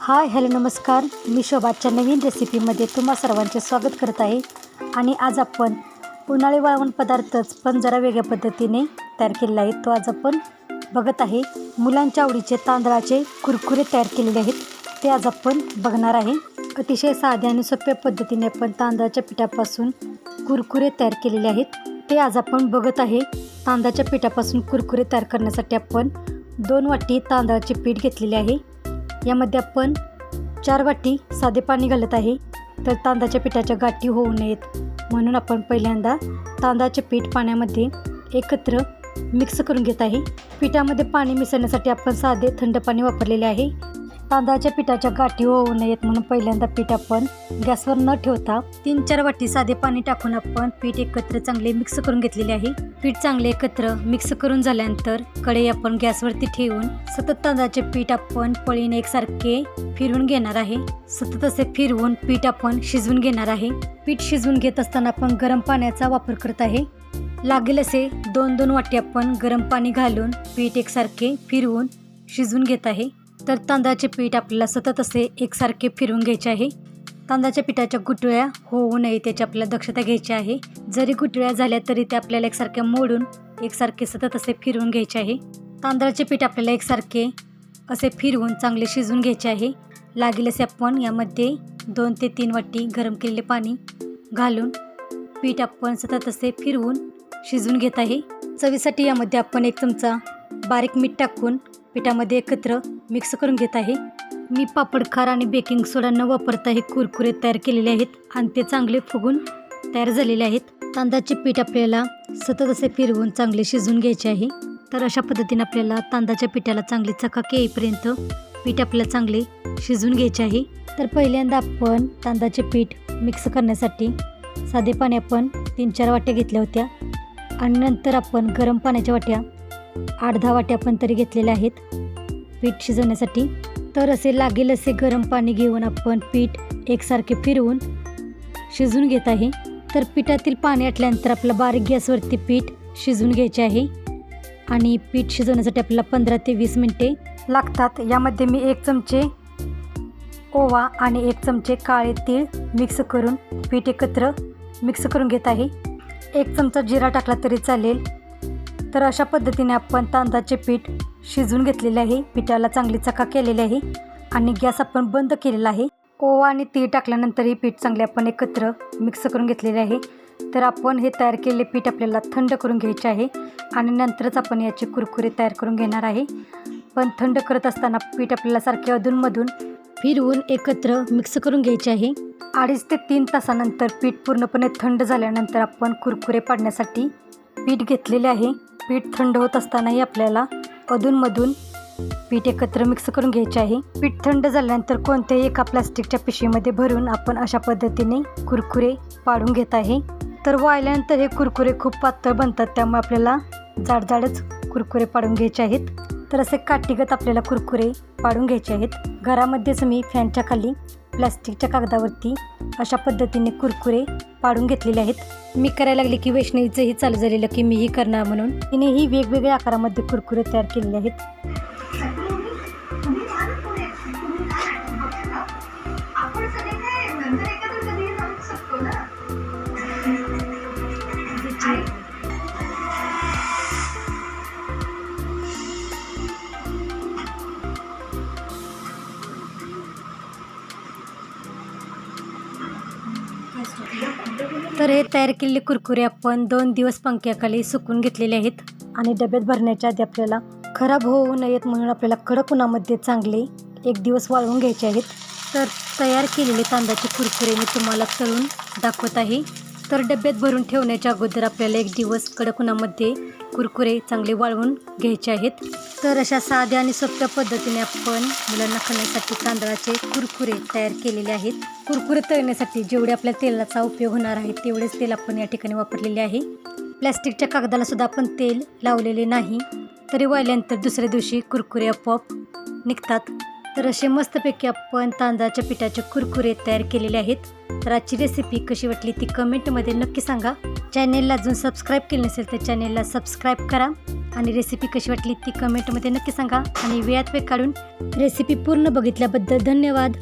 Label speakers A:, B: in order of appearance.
A: Hi hello नमस्कार, मी शोभाच्या नवीन रेसिपीमध्ये तुम्हा सर्वांचे स्वागत करत आहे. आणि आज आपण उन्हाळी वाळवण पदार्थच पण जरा वेगळ्या पद्धतीने तयार केलेला आहे. तो आज आपण बघत आहे. मुलांच्या आवडीचे तांदळाचे कुरकुरे तयार केलेले आहेत, ते आज आपण बघणार आहे. अतिशय साध्या आणि सोप्या पद्धतीने आपण तांदळाच्या पिठापासून कुरकुरे तयार केलेले आहेत, ते आज आपण बघत आहे. तांदळाच्या पिठापासून कुरकुरे तयार करण्यासाठी आपण 2 वाटी तांदळाचे पीठ घेतलेले आहे. यामध्ये आपण 4 वाटी साधे पाणी घालत आहे. तर तांदळाच्या पिठाच्या गाठी होऊ नयेत म्हणून आपण पहिल्यांदा तांदळाचे पीठ पाण्यामध्ये एकत्र मिक्स करून घेत आहे. पिठामध्ये पाणी मिसळण्यासाठी आपण साधे थंड पाणी वापरलेले आहे. तांदळाच्या पिठाच्या गाठी होऊ नयेत म्हणून पहिल्यांदा पीठ आपण गॅसवर न ठेवता 3-4 वाटी साधे पाणी टाकून आपण पीठ एकत्र चांगले मिक्स करून घेतलेले आहे. पीठ चांगले एकत्र मिक्स करून झाल्यानंतर कढई आपण गॅसवरती ठेवून सतत तांदळाचे पीठ आपण पळीने एकसारखे फिरवून घेणार आहे. सतत असे फिरवून पीठ आपण शिजवून घेणार आहे. पीठ शिजवून घेत असताना आपण गरम पाण्याचा वापर करत आहे. लागेल असे 2-2 वाटी आपण गरम पाणी घालून पीठ एकसारखे फिरवून शिजवून घेत आहे. तर तांदळाचे पीठ आपल्याला सतत असे एकसारखे फिरवून घ्यायचे आहे. तांदळाच्या पिठाच्या गुठळ्या होऊ नये त्याची आपल्याला दक्षता घ्यायची आहे. जरी गुठळ्या झाल्या तरी ते आपल्याला एकसारखे मोडून एकसारखे सतत असे फिरवून घ्यायचे आहे. तांदळाचे पीठ आपल्याला एकसारखे असे फिरवून चांगले शिजवून घ्यायचे आहे. लागेल असे आपण यामध्ये 2 ते 3 वाटी गरम केलेले पाणी घालून पीठ आपण सतत असे फिरवून शिजवून घेत आहे. चवीसाठी यामध्ये आपण 1 चमचा बारीक मीठ टाकून पिठामध्ये एकत्र मिक्स करून घेत आहे. मी पापड खार आणि बेकिंग सोडा न वापरता हे कुरकुरे तयार केलेले आहेत आणि ते चांगले फुगून तयार झालेले आहेत. तांदळाचे पीठ आपल्याला सतत असे फिरवून चांगले शिजवून घ्यायचे आहे. तर अशा पद्धतीने आपल्याला तांदळाच्या पिठाला चांगली चकाकी येईपर्यंत पीठ आपल्याला चांगले शिजवून घ्यायचे आहे. तर पहिल्यांदा आपण तांदळाचे पीठ मिक्स करण्यासाठी साधे पाणी आपण 3-4 वाट्या घेतल्या होत्या आणि नंतर आपण गरम पाण्याच्या वाट्या 8-10 वाट्या आपण तरी घेतलेल्या आहेत पीठ शिजवण्यासाठी. तर असे लागेल असे गरम पाणी घेऊन आपण पीठ एकसारखे फिरवून शिजवून घेत आहे. तर पिठातील पाणी आटल्यानंतर आपल्याला बारीक गॅसवरती पीठ शिजवून घ्यायचे आहे आणि पीठ शिजवण्यासाठी आपल्याला 15 ते 20 मिनटे लागतात. यामध्ये मी 1 चमचे ओवा आणि 1 चमचे काळे तीळ मिक्स करून पीठ एकत्र मिक्स करून घेत आहे. 1 चमचा जिरा टाकला तरी चालेल. तर अशा पद्धतीने आपण तांदळाचे पीठ शिजवून घेतलेले आहे. पिठाला चांगली चकाकी केलेली आहे आणि गॅस आपण बंद केलेला आहे. ओवा आणि तीळ टाकल्यानंतर हे पीठ चांगले आपण एकत्र मिक्स करून घेतलेले आहे. तर आपण हे तयार केलेले पीठ आपल्याला थंड करून घ्यायचे आहे आणि नंतरच आपण याचे कुरकुरे तयार करून घेणार आहे. पण थंड करत असताना पीठ आपल्याला सारखे अधूनमधून फिरवून एकत्र मिक्स करून घ्यायचे आहे. 2.5 ते 3 तासानंतर पीठ पूर्णपणे थंड झाल्यानंतर आपण कुरकुरे पाडण्यासाठी पीठ घेतलेले आहे. पीठ थंड होत असतानाही आपल्याला अधूनमधून पीठ एकत्र मिक्स करून घ्यायचे आहे. पीठ थंड झाल्यानंतर कोणत्याही एका प्लास्टिकच्या पिशवीमध्ये भरून आपण अशा पद्धतीने कुरकुरे पाडून घेत आहे. तर वाळल्यानंतर हे कुरकुरे खूप पातळ बनतात, त्यामुळे आपल्याला जाडजाडच कुरकुरे पाडून घ्यायचे आहेत. तर असे काठीगत आपल्याला कुरकुरे पाडून घ्यायचे आहेत. घरामध्येच मी फॅनच्या खाली प्लास्टिकच्या कागदावरती अशा पद्धतीने कुरकुरे पाडून घेतलेले आहेत. मी करायला लागले की वैष्णवीचंही चालू झालेलं की मीही करणार म्हणून तिनेही वेगवेगळ्या आकारामध्ये कुरकुरे तयार केलेले आहेत. तर हे तयार केलेले कुरकुरे आपण 2 दिवस पंख्याखाली सुकून घेतलेले आहेत आणि डब्यात भरण्याच्या आधी आपल्याला खराब होऊ नयेत म्हणून आपल्याला कडक उन्हामध्ये चांगले 1 दिवस वाळवून घ्यायचे आहेत. तर तयार केलेले तांदळाचे कुरकुरे मी तुम्हाला तळून दाखवत आहे. तर डब्यात भरून ठेवण्याच्या अगोदर आपल्याला 1 दिवस कडक उन्हामध्ये कुरकुरे चांगले वाळवून घ्यायचे आहेत. तर अशा साध्या आणि सोप्या पद्धतीने आपण मुलांना खाण्यासाठी तांदळाचे कुरकुरे तयार केलेले आहेत. कुरकुरे तळण्यासाठी जेवढे आपल्या तेलाचा उपयोग होणार आहे तेवढेच तेल आपण या ठिकाणी वापरलेले आहे. प्लॅस्टिकच्या कागदाला सुद्धा आपण तेल लावलेले नाही, तरी वाळल्यानंतर दुसऱ्या दिवशी कुरकुरे आपोआप निघतात. तर असे मस्तपैकी आपण तांदळाच्या पिठाचे कुरकुरे तयार केलेले आहेत. तर आजची रेसिपी कशी वाटली ती कमेंटमध्ये नक्की सांगा. चॅनेलला अजून सबस्क्राईब केले नसेल तर चॅनेलला सबस्क्राईब करा आणि रेसिपी कशी वाटली ती कमेंटमध्ये नक्की सांगा. आणि वेळात वेळ काढून रेसिपी पूर्ण बघितल्याबद्दल धन्यवाद.